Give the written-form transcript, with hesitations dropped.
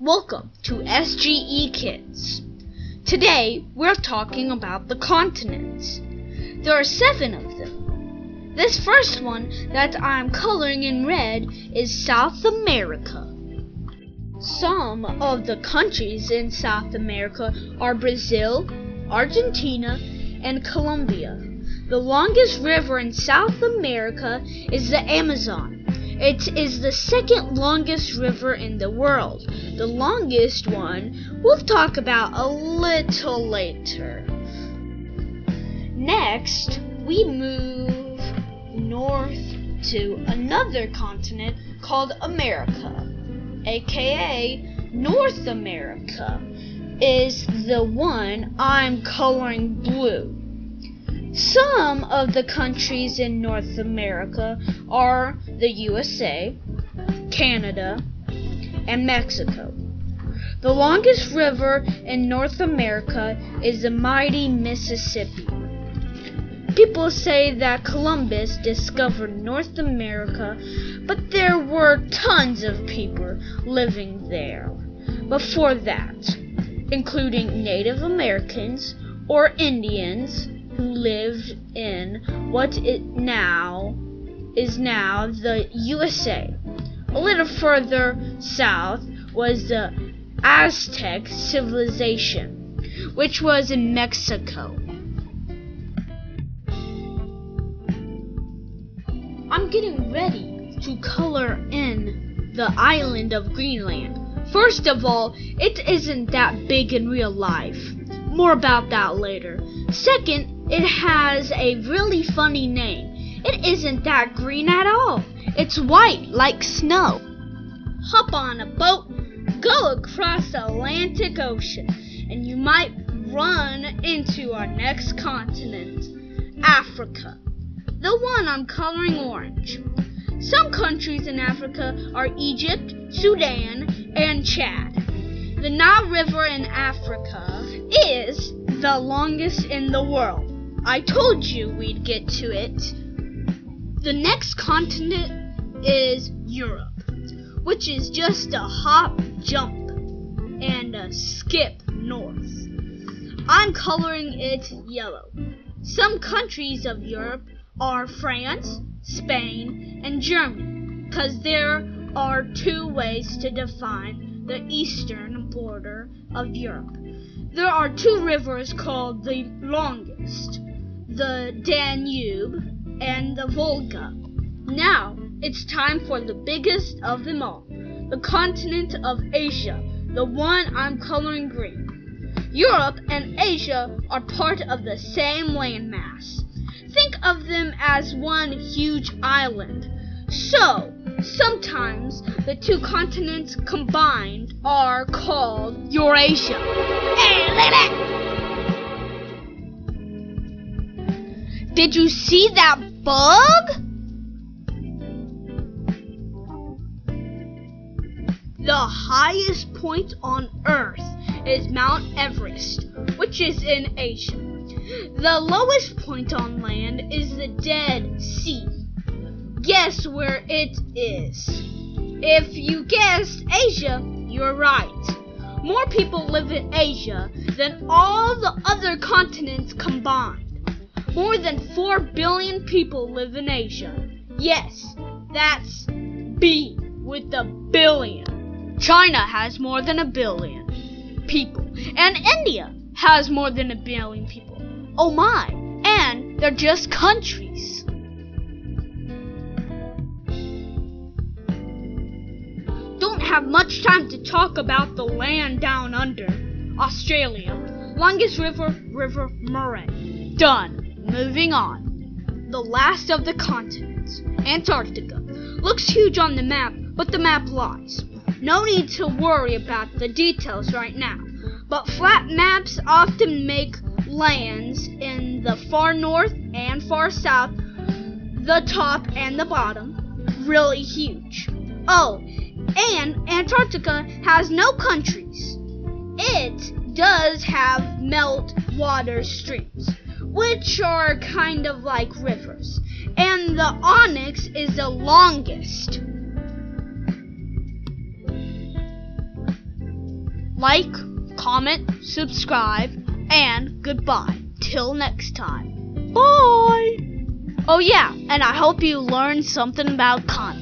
Welcome to SGE Kids. Today we're talking about the continents. There are 7 of them. This first one that I'm coloring in red is South America. Some of the countries in South America are Brazil, Argentina, and Colombia. The longest river in South America is the Amazon. It is the second longest river in the world. The longest one we'll talk about a little later. Next, we move north to another continent called America, aka North America, is the one I'm coloring blue. Some of the countries in North America are the USA, Canada, and Mexico. The longest river in North America is the mighty Mississippi. People say that Columbus discovered North America, but there were tons of people living there before that, including Native Americans or Indians who lived in what is now the USA. A little further south was the Aztec civilization, which was in Mexico. I'm getting ready to color in the island of Greenland. First of all, it isn't that big in real life. More about that later. Second, it has a really funny name. It isn't that green at all. It's white like snow. Hop on a boat, go across the Atlantic Ocean, and you might run into our next continent, Africa. The one I'm coloring orange. Some countries in Africa are Egypt, Sudan, and Chad. The Nile River in Africa is the longest in the world. I told you we'd get to it. The next continent is Europe, which is just a hop, jump, and a skip north. I'm coloring it yellow. Some countries of Europe are France, Spain, and Germany, because there are 2 ways to define the eastern border of Europe. There are 2 rivers called the longest, the Danube and the Volga. Now, it's time for the biggest of them all, the continent of Asia, the one I'm coloring green. Europe and Asia are part of the same landmass. Think of them as one huge island. So, sometimes the 2 continents combined are called Eurasia. Hey, look at that! Did you see that bug? The highest point on Earth is Mount Everest, which is in Asia. The lowest point on land is the Dead Sea. Guess where it is? If you guessed Asia, you're right. More people live in Asia than all the other continents combined. More than 4 billion people live in Asia. Yes, that's B with a billion. China has more than 1 billion people, and India has more than 1 billion people. Oh my, and they're just countries. Don't have much time to talk about the land down under. Australia, longest river, River Murray. Done. Moving on. The last of the continents, Antarctica. Looks huge on the map, but the map lies. No need to worry about the details right now, but flat maps often make lands in the far north and far south, the top and the bottom, really huge. Oh, and Antarctica has no countries. It does have meltwater streams, which are kind of like rivers, and the onyx is the longest. like, comment, subscribe, and goodbye. Till next time. Bye! Oh yeah, and I hope you learned something about content.